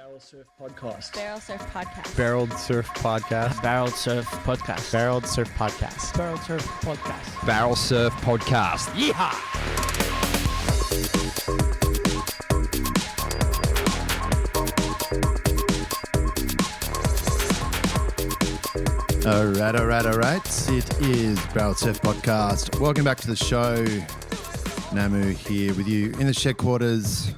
Barrel Surf Podcast. Barrel Surf Podcast. Barreled Surf Podcast. Barrel Surf Podcast. Barreled Surf Podcast. Barrel Surf Podcast. Barrel Surf Podcast. Yeehaw! All right. It is Barrel Surf Podcast. Welcome back to the show. Namu here with you in the shed quarters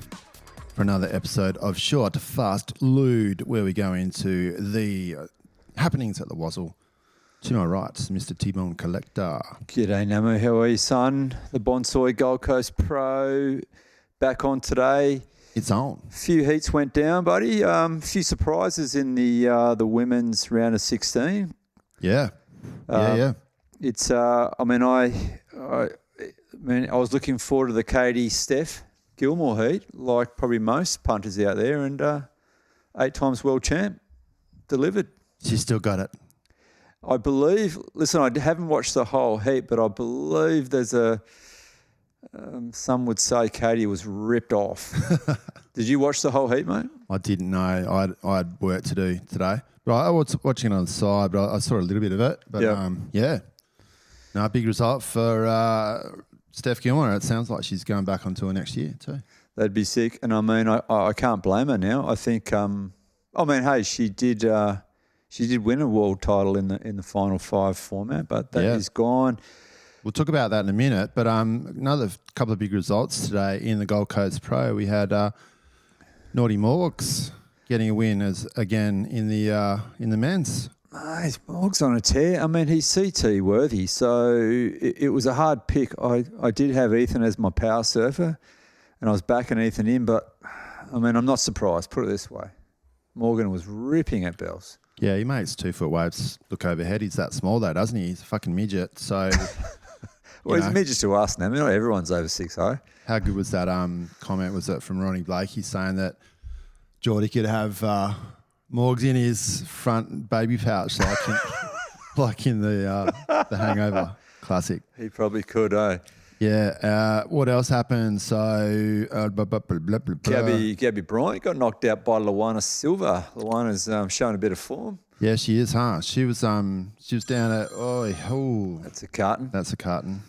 for another episode of Short, Fast, Lewd, where we go into the happenings at the Wazzle. To my right, Mr. Tbone Collector. G'day, Namu. How are you, son? The Bonsai Gold Coast Pro back on today. It's on. A few heats went down, buddy. A few surprises in the women's round of 16. Yeah. Yeah. It's. I was looking forward to the Katie Steph Gilmore heat, like probably most punters out there, and 8 times world champ delivered. She still got it. I believe. Listen, I haven't watched the whole heat, but I believe there's a. Some would say Katie was ripped off. Did you watch the whole heat, mate? I didn't know. I had work to do today. But I was watching it on the side, but I saw a little bit of it. But yeah. No, big result for Steph Gilmore. It sounds like she's going back on tour next year too. That'd be sick. And I mean, I can't blame her now. I think, hey, she did win a world title in the final 5 format, but that is gone. We'll talk about that in a minute. But another couple of big results today in the Gold Coast Pro. We had Naughty Morgs getting a win again in the men's. His Morg's on a tear. I mean, he's CT worthy, so it was a hard pick. I did have Ethan as my power surfer, and I was backing Ethan in, but I mean, I'm not surprised. Put it this way, Morgan was ripping at bells. Yeah, he makes 2-foot waves look overhead. He's that small though, doesn't he? He's a fucking midget. So, well, he's a midget to us now. I mean, not everyone's over 6'0". How good was that comment? Was it from Ronnie Blakey saying that Geordie could have Morgs in his front baby pouch like in the Hangover classic? He probably could, eh? Yeah. What else happened? So, Gabby Bryant got knocked out by Luana Silva. Luana's showing a bit of form. Yeah, she is, huh? She was down at That's a carton. That's a carton.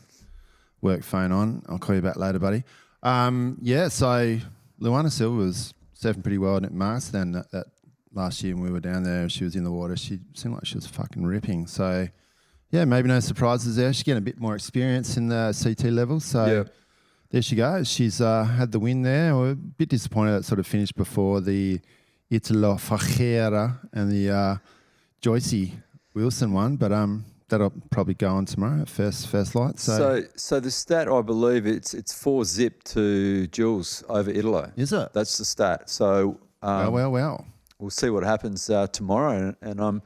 Work phone on. I'll call you back later, buddy. So Luana Silva was surfing pretty well at Mars. Then that last year when we were down there, she was in the water. She seemed like she was fucking ripping. So. Yeah, maybe no surprises there. She's getting a bit more experience in the CT level. So there she goes. She's had the win there. We're a bit disappointed that sort of finished before the Italo Fajera and the Joycey Wilson one. But that'll probably go on tomorrow at first light. So the stat, I believe, it's 4-zip to Jules over Italo. Is it? That's the stat. So well. We'll see what happens tomorrow. And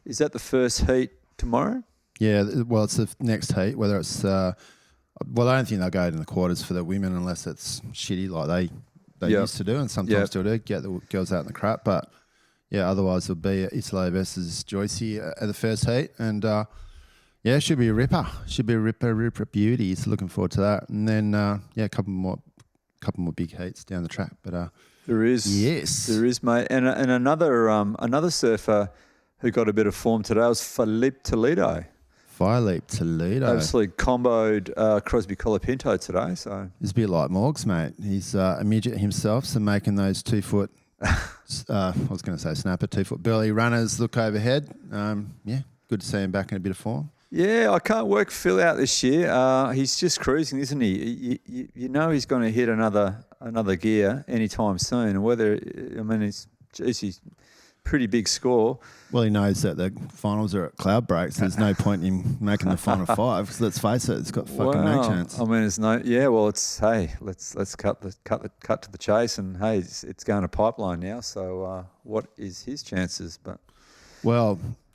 is that the first heat tomorrow? Yeah, well, it's the next heat, whether it's... I don't think they'll go in the quarters for the women unless it's shitty like they used to do, and sometimes still do, get the girls out in the crap. But, yeah, otherwise it'll be Italo versus Joycey at the first heat. And, it should be a ripper. Should be a ripper beauty. So looking forward to that. And then, a couple more big heats down the track. But there is. Yes. There is, mate. And another surfer who got a bit of form today was Felipe Toledo. Absolutely comboed Crosby Colapinto today. So it's a bit like Morgs, mate. He's a midget himself, so making those 2-foot, I was going to say snapper, 2-foot burly runners look overhead. Good to see him back in a bit of form. Yeah, I can't work Phil out this year. He's just cruising, isn't he? You know he's going to hit another gear anytime soon. He's pretty big score. Well, he knows that the finals are at cloud breaks. There's no point in him making the final 5 because let's face it, it's got fucking no chance. I mean, there's no. Yeah, well, it's let's cut to the chase, and it's going to pipeline now. So what is his chances? But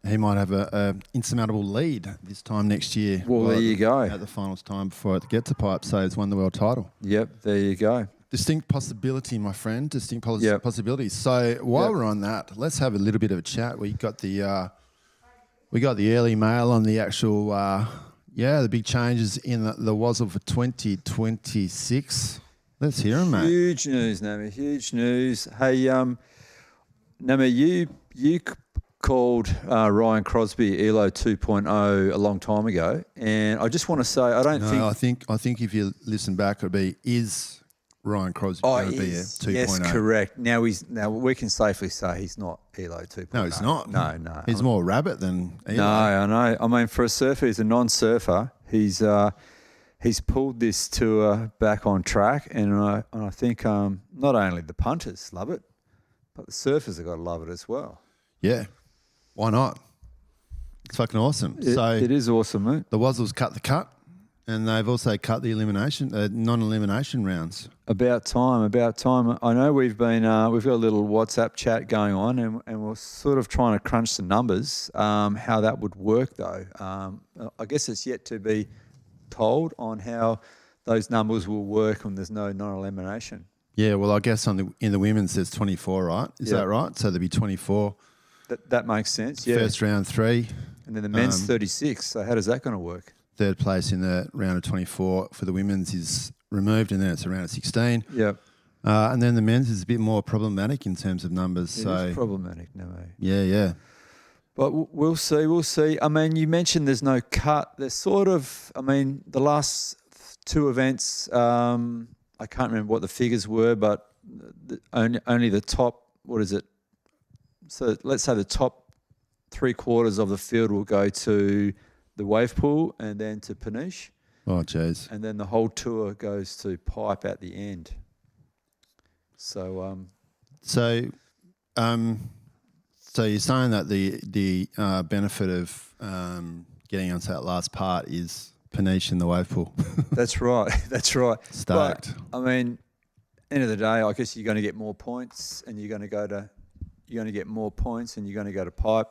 he might have a insurmountable lead this time next year. Well, there you go. At the finals time before it gets to pipe, so he's won the world title. Yep, there you go. Distinct possibility, my friend. Distinct possibilities. So while we're on that, let's have a little bit of a chat. We got the early mail on the actual the big changes in the Wazzle for 2026. Let's hear them, mate. Huge news, Namu. Huge news. Hey, Namu, you called Ryan Crosby ELO 2.0 a long time ago, and I just want to say I think if you listen back, it'd be is Ryan Crosby going to be a 2.0? Yes, correct. Now we can safely say he's not ELO 2.0. No, he's not. No. He's more rabbit than ELO. No, I know. I mean, for a surfer, he's a non-surfer. He's pulled this tour back on track, and I think not only the punters love it, but the surfers have got to love it as well. Yeah, why not? It's fucking awesome. It is awesome, mate. The Wazzles cut the cut, and they've also cut the non-elimination rounds. About time. I know we've got a little WhatsApp chat going on, and we're sort of trying to crunch the numbers. How that would work, though, I guess it's yet to be told on how those numbers will work when there's no non-elimination. Yeah, well, I guess in the women's there's 24, right? Is that right? So there'll be 24. That makes sense. Yeah. First round 3, and then the men's 36. So how does that going to work? Third place in the round of 24 for the women's is removed, and then it's a round of 16. Yep. And then the men's is a bit more problematic in terms of numbers. It is problematic, no way. Yeah. But we'll see. I mean, you mentioned there's no cut. There's sort of, I mean, the last 2 events, I can't remember what the figures were, but only the top, what is it? So let's say the top 3/4 of the field will go to the wave pool and then to Peniche. Oh, jeez. And then the whole tour goes to pipe at the end. So you're saying that the benefit of getting onto that last part is Peniche in the wave pool. That's right. Stoked. But, I mean, end of the day, I guess you're going to get more points, and you're going to go to pipe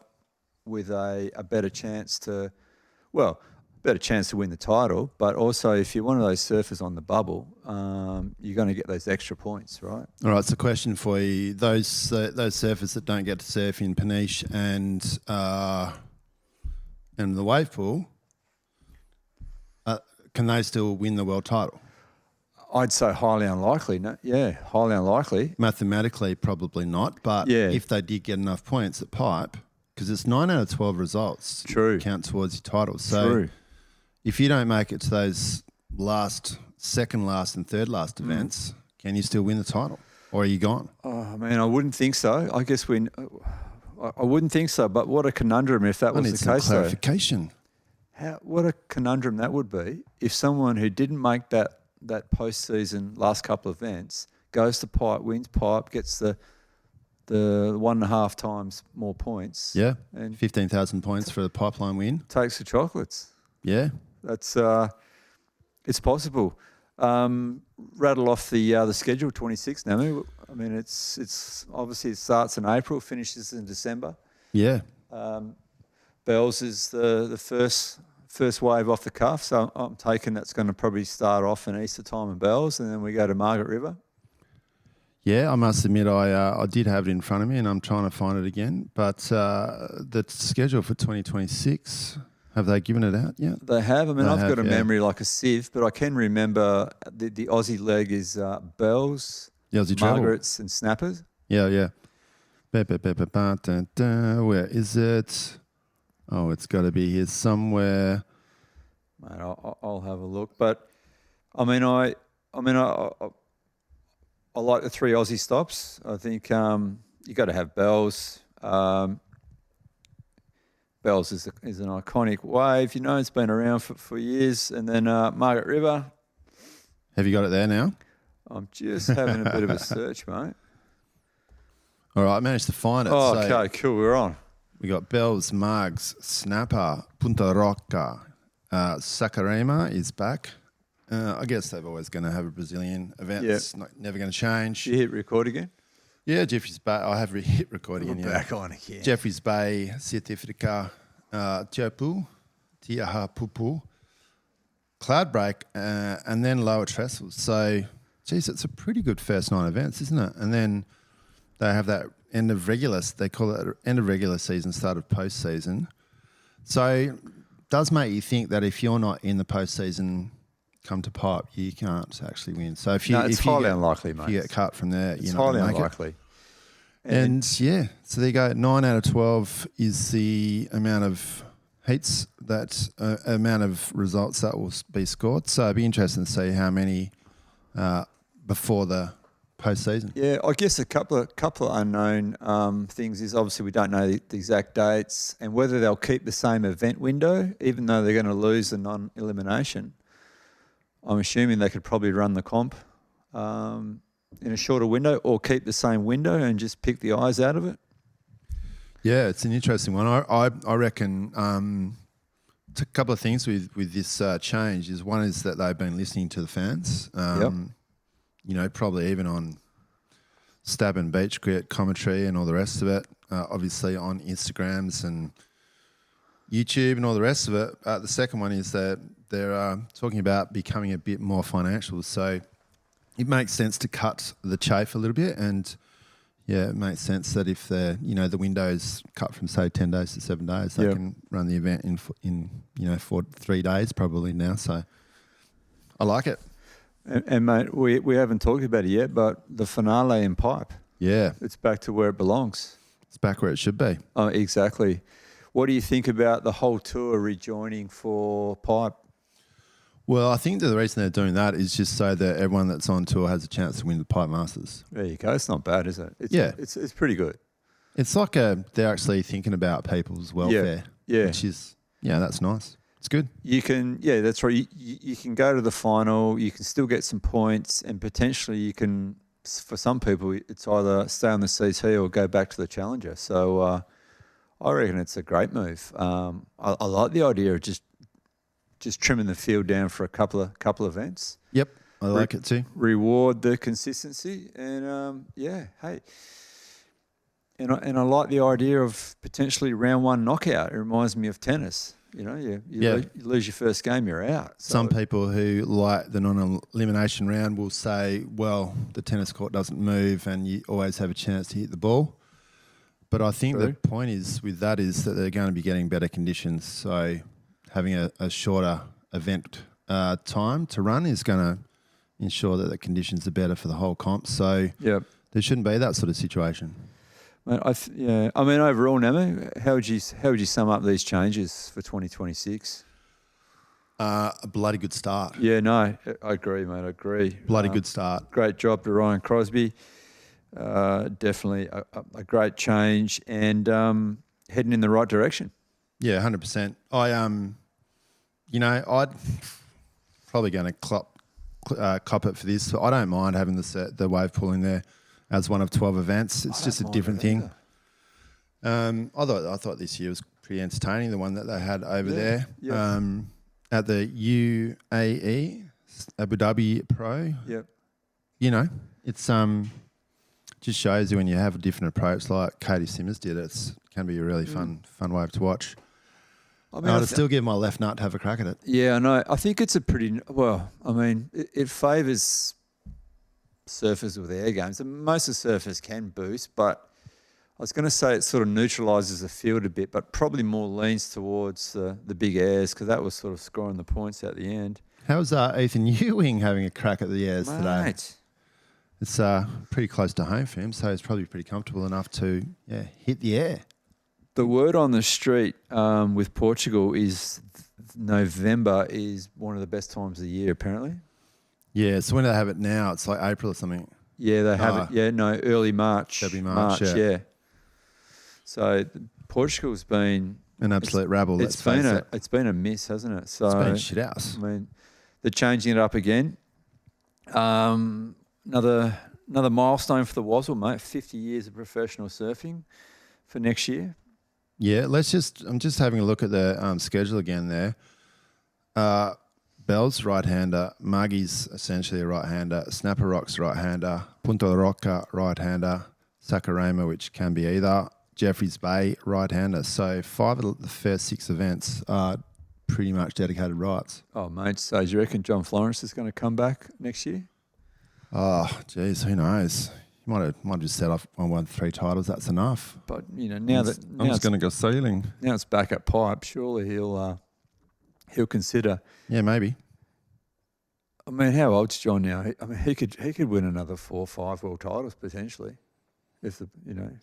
with a better chance to win the title. But also, if you're one of those surfers on the bubble, you're going to get those extra points, right? All right. So, question for you: those surfers that don't get to surf in Peniche and the wave pool, can they still win the world title? I'd say highly unlikely. No, yeah, highly unlikely. Mathematically, probably not. But if they did get enough points at pipe, because it's 9 out of 12 results, count towards your title. So, if you don't make it to those second last and third last events, can you still win the title, or are you gone? Oh man, I wouldn't think so. I guess I wouldn't think so. But what a conundrum if that was the case. Clarification. What a conundrum that would be if someone who didn't make that post-season last couple of events goes to pipe, wins pipe, gets the 1.5 times more points. Yeah, and 15,000 points for the pipeline win. Takes the chocolates. Yeah, that's it's possible. Rattle off the schedule. 26 now. I mean, it's obviously it starts in April, finishes in December. Yeah. Bells is the first wave off the cuff, so I'm taking that's going to probably start off in Easter time in Bells, and then we go to Margaret River. Yeah, I must admit I did have it in front of me, and I'm trying to find it again. But the schedule for 2026, have they given it out yet? They have. I mean, I've got a memory like a sieve, but I can remember the Aussie leg is Bells, Margaret's, and Snappers. Yeah. Where is it? Oh, it's got to be here somewhere. Mate, I'll have a look. But I mean, I like the 3 Aussie stops. I think you got to have Bells. Bells is an iconic wave. You know, it's been around for years. And then Margaret River. Have you got it there now? I'm just having a bit of a search, mate. All right, I managed to find it. Oh, okay, cool. We're on. We got Bells, Margs, Snapper, Punta Roca, Saquarema is back. I guess they're always going to have a Brazilian event. Yep. It's never going to change. Did you hit record again? Yeah, Jeffreys Bay. I have hit record again. We're back on again. Jeffreys Bay, Científica, Tiapu, Tiahapupu, Cloudbreak, and then Lower Trestles. So, geez, it's a pretty good first 9 events, isn't it? And then they have that end of regular, they call it end of regular season, start of postseason. So it does make you think that if you're not in the postseason come to pipe, you can't actually win. So it's highly unlikely, mate. If you get cut from there, it's you're not highly going to make unlikely. And yeah, so there you go. 9 out of 12 is the amount of heats amount of results that will be scored. So it'd be interesting to see how many before the postseason. Yeah, I guess a couple of unknown things is obviously we don't know the exact dates and whether they'll keep the same event window, even though they're going to lose the non-elimination. I'm assuming they could probably run the comp in a shorter window or keep the same window and just pick the eyes out of it. Yeah, it's an interesting one. I reckon a couple of things with this change is one is that they've been listening to the fans. You know, probably even on Stab and Beach Grit commentary and all the rest of it. Obviously on Instagrams and YouTube and all the rest of it. The second one is that they're talking about becoming a bit more financial. So it makes sense to cut the chafe a little bit, and yeah, it makes sense that if the window's cut from say 10 days to 7 days, they can run the event in for 3 days probably now. So I like it. And mate, we haven't talked about it yet, but the finale in pipe. Yeah. It's back to where it belongs. It's back where it should be. Oh, exactly. What do you think about the whole tour rejoining for pipe? Well, I think that the reason they're doing that is just so that everyone that's on tour has a chance to win the Pipe Masters. There you go. It's not bad, is it? It's pretty good. It's like they're actually thinking about people's welfare. Yeah. Which is, that's nice. It's good. You can, that's right. You can go to the final. You can still get some points, and potentially you can. For some people, it's either stay on the CT or go back to the Challenger. So I reckon it's a great move. I like the idea of just trimming the field down for a couple of events. Yep, I like it too. Reward the consistency, and hey. And I like the idea of potentially round one knockout. It reminds me of tennis. You know, you lose your first game, you're out. So some people who like the non-elimination round will say, well, the tennis court doesn't move and you always have a chance to hit the ball. But I think the point is with that is that they're going to be getting better conditions. So having a shorter event time to run is going to ensure that the conditions are better for the whole comp. So there shouldn't be that sort of situation. I mean, overall, Namu, how would you sum up these changes for 2026? A bloody good start. Yeah, no, I agree, mate. I agree. Bloody good start. Great job to Ryan Crosby. Definitely a great change and heading in the right direction. Yeah, 100%. I'd probably going to cop it for this. I don't mind having the wave pool in there as one of 12 events. It's just a different thing. I thought this year was pretty entertaining, the one that they had over there at the UAE, Abu Dhabi Pro. Yep. You know, it's just shows you when you have a different approach like Katie Simmers did. It can be a really fun wave to watch. I mean, I'd still give my left nut to have a crack at it. Yeah, I know. I think it's it favours surfers with air games. And most of the surfers can boost, but I was going to say it sort of neutralises the field a bit, but probably more leans towards the big airs because that was sort of scoring the points at the end. How's Ethan Ewing having a crack at the airs today? It's pretty close to home for him, so he's probably pretty comfortable enough to hit the air. The word on the street with Portugal is November is one of the best times of the year, apparently. Yeah, so when do they have it now? It's like April or something. Yeah, they have it. Yeah, no, early March. That'd be March, yeah. So Portugal's been an absolute rabble. It's been a miss, hasn't it? So it's been shit house. I mean, they're changing it up again. Another milestone for the Wasl, mate. 50 years of professional surfing for next year. Yeah, I'm just having a look at the schedule again there. Bell's right-hander, Muggy's essentially a right-hander, Snapper Rock's right-hander, Punta Roca right-hander, Sakurama, which can be either, Jeffreys Bay right-hander. So 5 of the first 6 events are pretty much dedicated rights. Oh, mate, so do you reckon John Florence is going to come back next year? Oh, geez, who knows? You might have just set off on 1-3 titles. That's enough. But now I'm just going to go sailing. Now it's back at pipe. Surely he'll consider. Yeah, maybe. I mean, how old's John now? I mean, he could win another 4 or 5 world titles potentially. if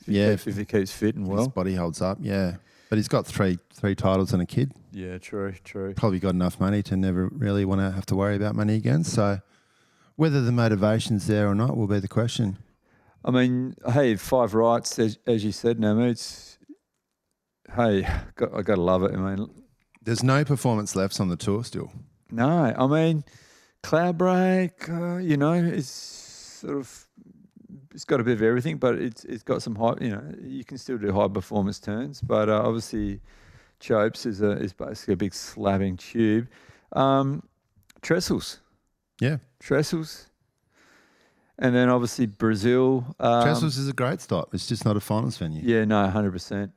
if he keeps fit and his well. body holds up. Yeah, but he's got three titles and a kid. Yeah, true. Probably got enough money to never really want to have to worry about money again. So whether the motivation's there or not will be the question. I mean, hey, 5 rights, as you said, Namu. I got to love it. I mean, There's no performance left on the tour still. no, I mean, Cloudbreak, it's sort of, it's got a bit of everything, but it's got some high, you can still do high performance turns, but obviously Chopes is basically a big slabbing tube. Trestles. Yeah. Trestles. And then obviously Brazil. Trestles is a great stop. It's just not a finals venue. Yeah, no, 100%.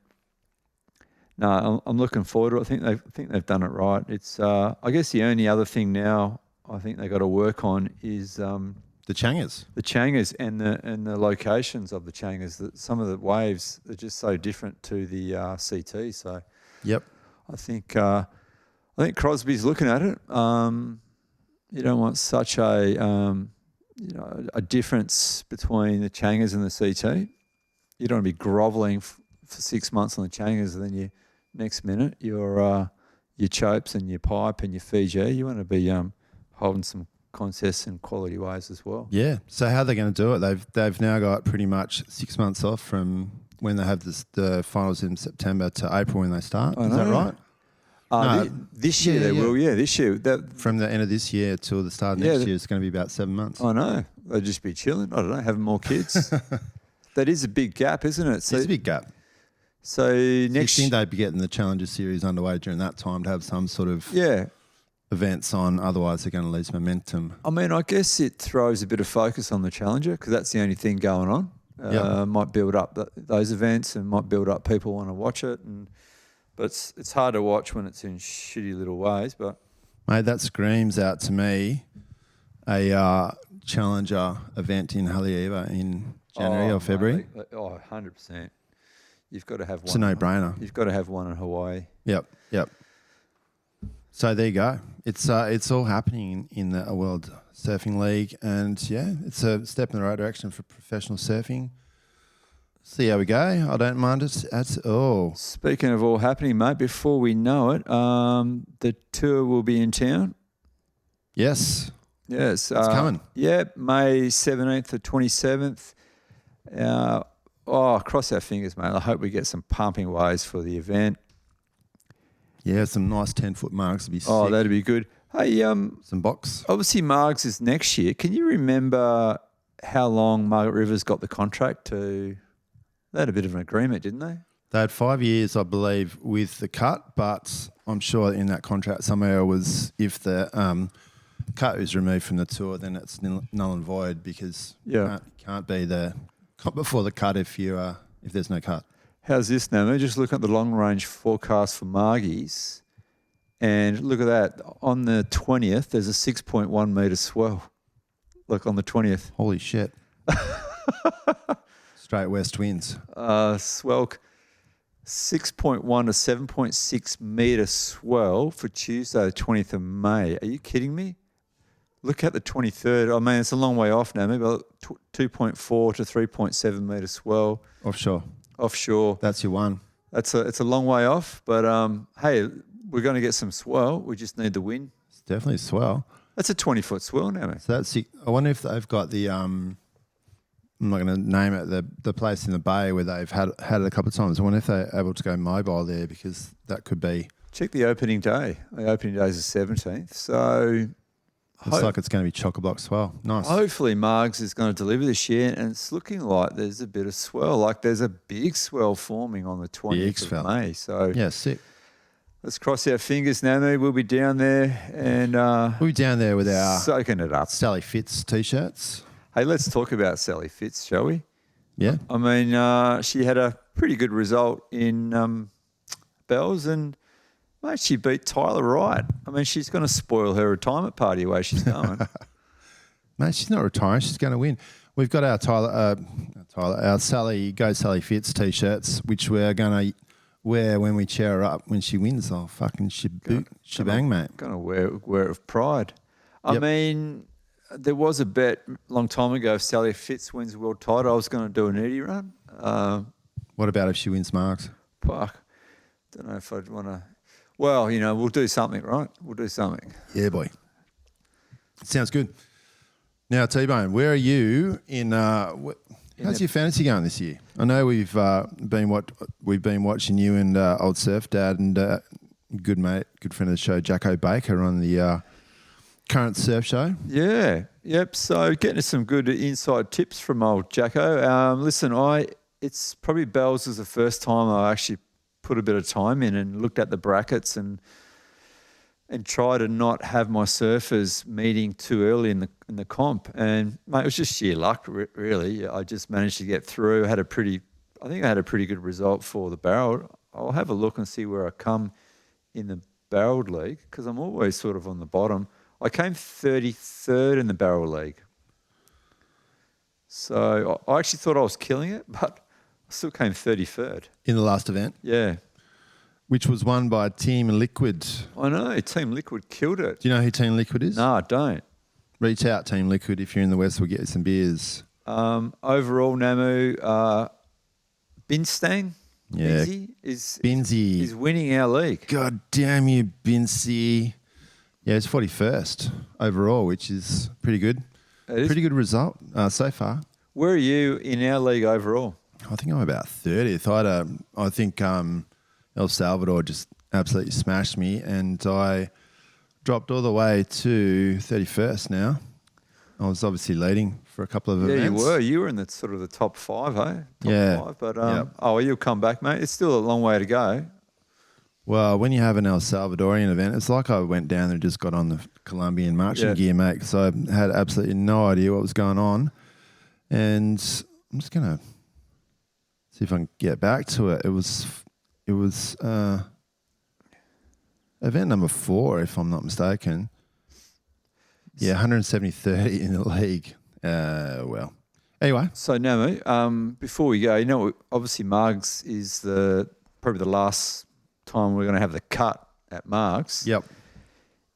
No, I'm looking forward to it. I think they've done it right. It's I guess the only other thing now I think they got to work on is The Changers. the Changers and the locations of the Changers. That some of the waves are just so different to the CT. So Yep. I think Crosby's looking at it. You don't want such a difference between the Changers and the CT. You don't want to be grovelling for 6 months on the Changers, and then you next minute your Chopes and your Pipe and your Fiji. You want to be holding some contests and quality waves as well. Yeah. So how are they going to do it? They've now got pretty much 6 months off from when they have the finals in September to April when they start. Is that right? This year they will. Yeah, this year. From the end of this year till the start of next year, it's going to be about 7 months. I know. They'll just be chilling. I don't know, having more kids. That is a big gap, isn't it? So, it's a big gap. So next year they'd be getting the Challenger Series underway during that time to have some sort of events on. Otherwise, they're going to lose momentum. I mean, I guess it throws a bit of focus on the Challenger because that's the only thing going on. Might build up those events and might build up people want to watch it. But it's hard to watch when it's in shitty little ways. But mate, that screams out to me a Challenger event in Haleiwa in January or February. 100%. You've got to have one. It's a no-brainer. You've got to have one in Hawaii. Yep. So there you go. It's all happening in the World Surfing League, and it's a step in the right direction for professional surfing. See how we go. I don't mind it at all. Speaking of all happening, mate, before we know it, the tour will be in town. Yes. Yes. It's coming. Yeah, May 17th to 27th. Cross our fingers, mate. I hope we get some pumping waves for the event. Yeah, some nice 10-foot marks would be sick. Oh, that'd be good. Hey, some box. Obviously, Margs is next year. Can you remember how long Margaret Rivers got the contract to? They had a bit of an agreement, didn't they? They had 5 years, I believe, with the cut, but I'm sure in that contract somewhere was if the cut is removed from the tour, then it's null and void because can't be the before the cut if there's no cut. How's this now? Just look at the long range forecast for Margies, and look at that. On the 20th, there's a 6.1 metre swell. Look on the 20th. Holy shit! Straight west winds. Swell 6.1 to 7.6 metre swell for Tuesday, the 20th of May. Are you kidding me? Look at the 23rd. I mean, it's a long way off now. Maybe 2.4 to 3.7 metre swell. Offshore. That's your one. It's a long way off, but hey, we're going to get some swell. We just need the wind. It's definitely swell. That's a 20-foot swell now, mate. So that's sick. I wonder if they've got the I'm not going to name it, the place in the bay where they've had it a couple of times. I wonder if they're able to go mobile there because that could be. Check the opening day. The opening day is the 17th. So looks like it's going to be chock-a-block swell. Nice. Hopefully Margs is going to deliver this year, and it's looking like there's a bit of swell. Like there's a big swell forming on the 20th of May. So yeah, sick. Let's cross our fingers, Namu. We'll be down there and we'll be down there with our soaking it up. Sally Fitz t-shirts. Hey, let's talk about Sally Fitz, shall we? Yeah. I mean, she had a pretty good result in Bells, and mate, she beat Tyler Wright. I mean, she's going to spoil her retirement party the way she's going. Mate, she's not retiring. She's going to win. We've got our our Sally Fitz t-shirts, which we're going to wear when we cheer her up when she wins. Oh, fucking shebang, mate. Going to wear it with pride. I mean, there was a bet a long time ago if Sally Fitz wins the world title, I was going to do an 80 run. What about if she wins marks? Fuck. Don't know if I'd want to. Well, we'll do something, right? We'll do something. Yeah, boy. Sounds good. Now, Tbone, where are you in? How's your fantasy going this year? I know we've been watching you and old Surf Dad and good mate, good friend of the show, Jacko Baker on the current surf show. Yeah. Yep. So getting some good inside tips from old Jacko. Listen, it's probably Bells was the first time I actually put a bit of time in and looked at the brackets and try to not have my surfers meeting too early in the comp. And mate, it was just sheer luck, really. I just managed to get through. I think I had a pretty good result for the barrel. I'll have a look and see where I come in the barreled league because I'm always sort of on the bottom. I came 33rd in the barrel league. So I actually thought I was killing it, but I still came 33rd. In the last event? Yeah. Which was won by Team Liquid. I know, Team Liquid killed it. Do you know who Team Liquid is? No, I don't. Reach out, Team Liquid. If you're in the West, we'll get you some beers. Overall, Namu, Binstang, Yeah. Binzy is winning our league. God damn you, Bincy. Yeah, it's 41st overall, which is pretty good. Pretty good result so far. Where are you in our league overall? I think I'm about 30th. I think El Salvador just absolutely smashed me, and I dropped all the way to 31st now. I was obviously leading for a couple of events. Yeah, you were. You were in the sort of the top 5, eh? Top 5. But well, you'll come back, mate. It's still a long way to go. Well, when you have an El Salvadorian event, it's like I went down there and just got on the Colombian marching gear, mate, because I had absolutely no idea what was going on. And I'm just going to see if I can get back to it. It was event number 4, if I'm not mistaken. Yeah, 170-30 in the league. Well, anyway. So, Namu, before we go, obviously Margs is probably the last time we're going to have the cut at Margs. Yep.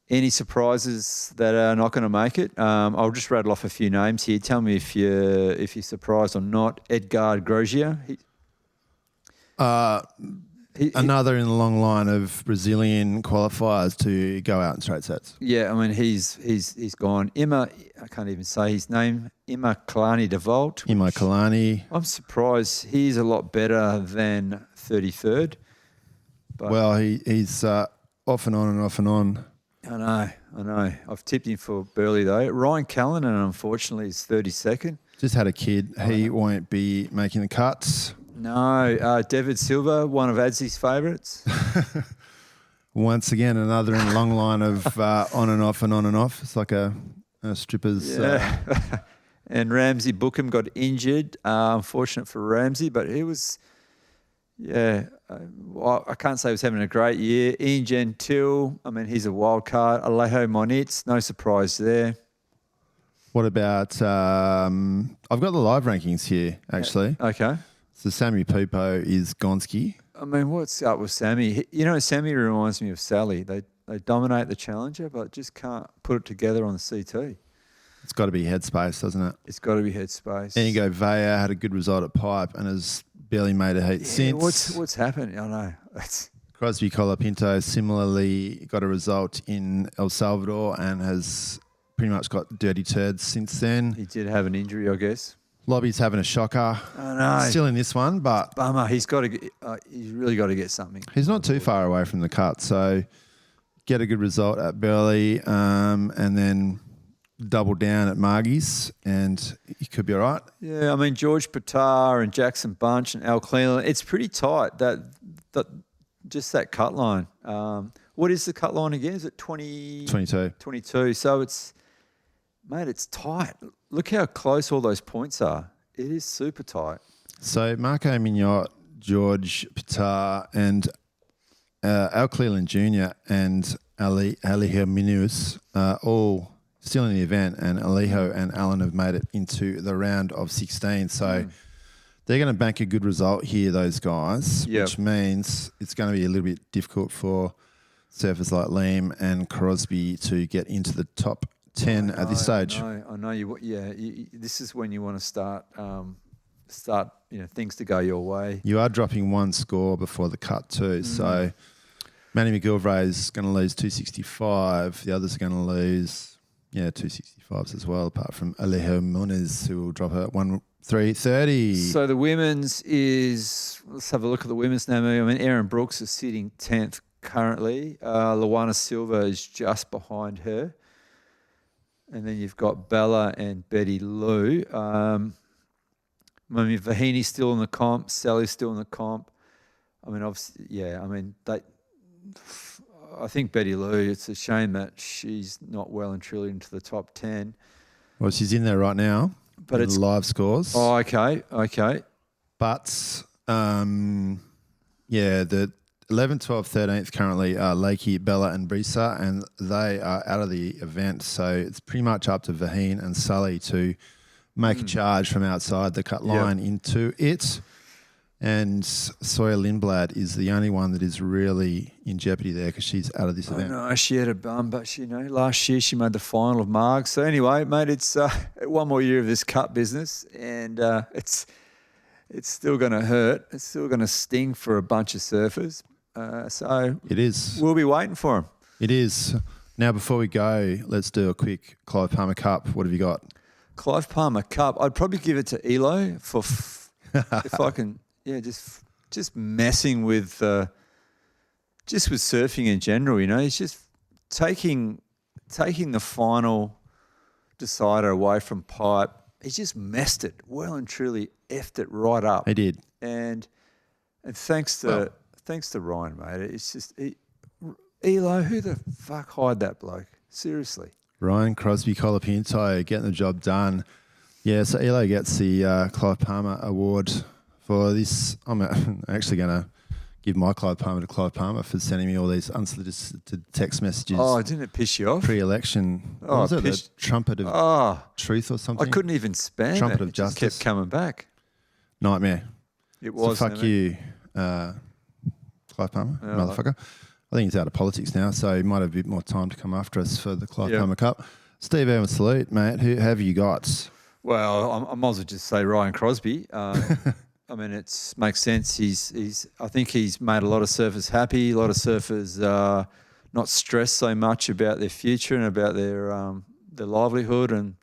Any surprises that are not going to make it? I'll just rattle off a few names here. Tell me if you're surprised or not. Edgar Grosjean. Another in the long line of Brazilian qualifiers to go out in straight sets. Yeah, I mean he's gone. I can't even say his name. Ima Kalani DeVault. Ima Kalani. I'm surprised he's a lot better than 33rd. But well, he's off and on and off and on. I know. I've tipped him for Burley though. Ryan Callanan, unfortunately, is 32nd. Just had a kid. He won't be making the cuts. No, David Silva, one of Adzi's favourites. Once again, another in a long line of on and off and on and off. It's like a stripper's. Yeah. And Ramsey Bookham got injured. Unfortunate for Ramsey, but he was, I can't say he was having a great year. Ian Gentile, I mean, he's a wild card. Alejo Monitz, no surprise there. What about, I've got the live rankings here, actually. Okay. So Sammy Pupo is Gonski. I mean, what's up with Sammy? Sammy reminds me of Sally. They dominate the Challenger, but just can't put it together on the CT. It's got to be headspace, doesn't it? It's got to be headspace. Then you go Vea, had a good result at Pipe and has barely made a heat since. What's happened? I know. Crosby Colapinto similarly got a result in El Salvador and has pretty much got dirty turds since then. He did have an injury, I guess. Lobby's having a shocker. I know. Still in this one, but bummer. He's got to. He's really got to get something. He's not too far away from the cut, so get a good result at Burley, and then double down at Margie's, and he could be all right. Yeah, I mean George Patar and Jackson Bunch and Al Cleland. It's pretty tight. That just that cut line. What is the cut line again? Is it 20? 22. 22. So it's tight. Look how close all those points are. It is super tight. So Marco Mignot, George Pitar, and Al Cleland Jr. and Alejo Minus all still in the event, and Alejo and Alan have made it into the round of 16. So they're going to bank a good result here, those guys, which means it's going to be a little bit difficult for surfers like Liam and Crosby to get into the top 10 at this stage. I know you. Yeah, this is when you want to start things to go your way. You are dropping one score before the cut too. So Manny McGilvray's going to lose 265. The others are going to lose 265s as well, apart from Alejo Muniz, who will drop at 330. So the women's is, let's have a look at the women's now. I mean, Erin Brooks is sitting 10th currently. Luana Silva is just behind her. And then you've got Bella and Betty Lou. I mean, Vahini's still in the comp. Sally's still in the comp. I mean, obviously, I think Betty Lou, it's a shame that she's not well and truly into the top 10. Well, she's in there right now. But it's live scores. Oh, okay. But, the 11th, 12th, 13th currently are Lakey, Bella and Brisa, and they are out of the event. So it's pretty much up to Vaheen and Sully to make a charge from outside the cut line into it. And Sawyer Lindblad is the only one that is really in jeopardy there because she's out of this event. No, she had a bum, but last year she made the final of Margs. So anyway, mate, it's one more year of this cut business, and it's still going to hurt. It's still going to sting for a bunch of surfers. So it is. We'll be waiting for them. It is. Now, before we go, let's do a quick Clive Palmer Cup. What have you got? Clive Palmer Cup. I'd probably give it to Elo for if I can. Yeah, just messing with just with surfing in general. He's just taking the final decider away from pipe. He just messed it well and truly, effed it right up. He did, and thanks to Ryan, mate. It's just Elo. Who the fuck hired that bloke? Seriously, Ryan Crosby Colapinto getting the job done. Yeah, so Elo gets the Clive Palmer Award. For this, I'm actually going to give my Clive Palmer to Clive Palmer for sending me all these unsolicited text messages. Oh, didn't it piss you off? Pre-election. Oh, was it the trumpet of truth or something? I couldn't even spam trumpet it. of justice. Just kept coming back. Nightmare. It was. So fuck you, Clive Palmer, motherfucker. I think he's out of politics now, so he might have a bit more time to come after us for the Clive Palmer Cup. Steve Irwin, salute, mate. Who have you got? Well, I might as well just say Ryan Crosby. I mean, it makes sense. I think he's made a lot of surfers happy. A lot of surfers not stressed so much about their future and about their livelihood, and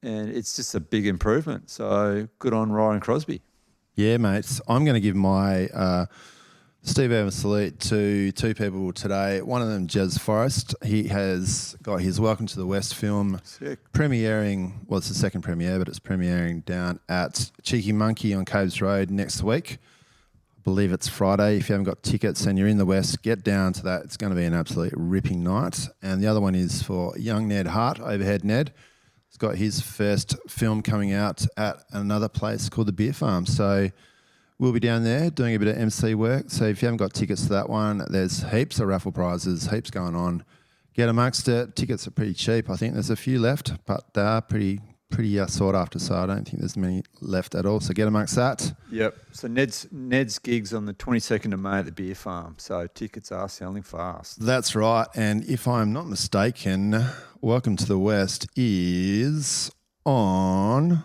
it's just a big improvement. So good on Ryan Crosby. Yeah, mate. I'm going to give my Steve Evans salute to two people today. One of them, Jez Forrest. He has got his Welcome to the West film premiering. Well, it's the second premiere, but it's premiering down at Cheeky Monkey on Caves Road next week. I believe it's Friday. If you haven't got tickets and you're in the West, get down to that. It's going to be an absolute ripping night. And the other one is for young Ned Hart, Overhead Ned. He's got his first film coming out at another place called the Beer Farm. So we'll be down there doing a bit of MC work. So if you haven't got tickets to that one, there's heaps of raffle prizes, heaps going on. Get amongst it. Tickets are pretty cheap. I think there's a few left, but they are pretty sought after. So I don't think there's many left at all. So get amongst that. Yep. So Ned's gigs on the 22nd of May at the Beer Farm. So tickets are selling fast. That's right. And if I'm not mistaken, Welcome to the West is on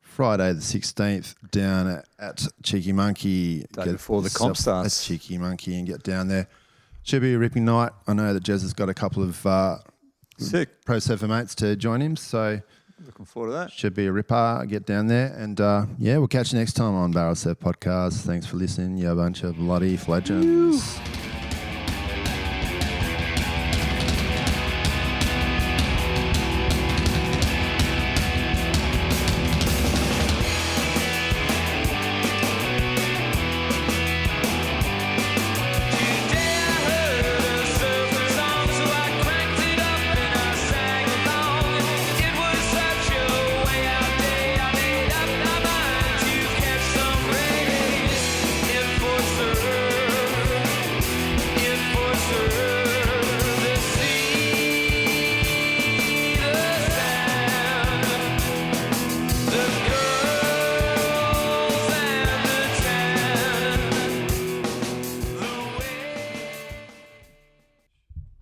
Friday the 16th down at Cheeky Monkey. Day before the comp starts. At Cheeky Monkey and get down there. Should be a ripping night. I know that Jez has got a couple of sick pro surfer mates to join him, so looking forward to that. Should be a ripper. Get down there and we'll catch you next time on Barrel Surf Podcast. Thanks for listening, you bunch of bloody Flegends.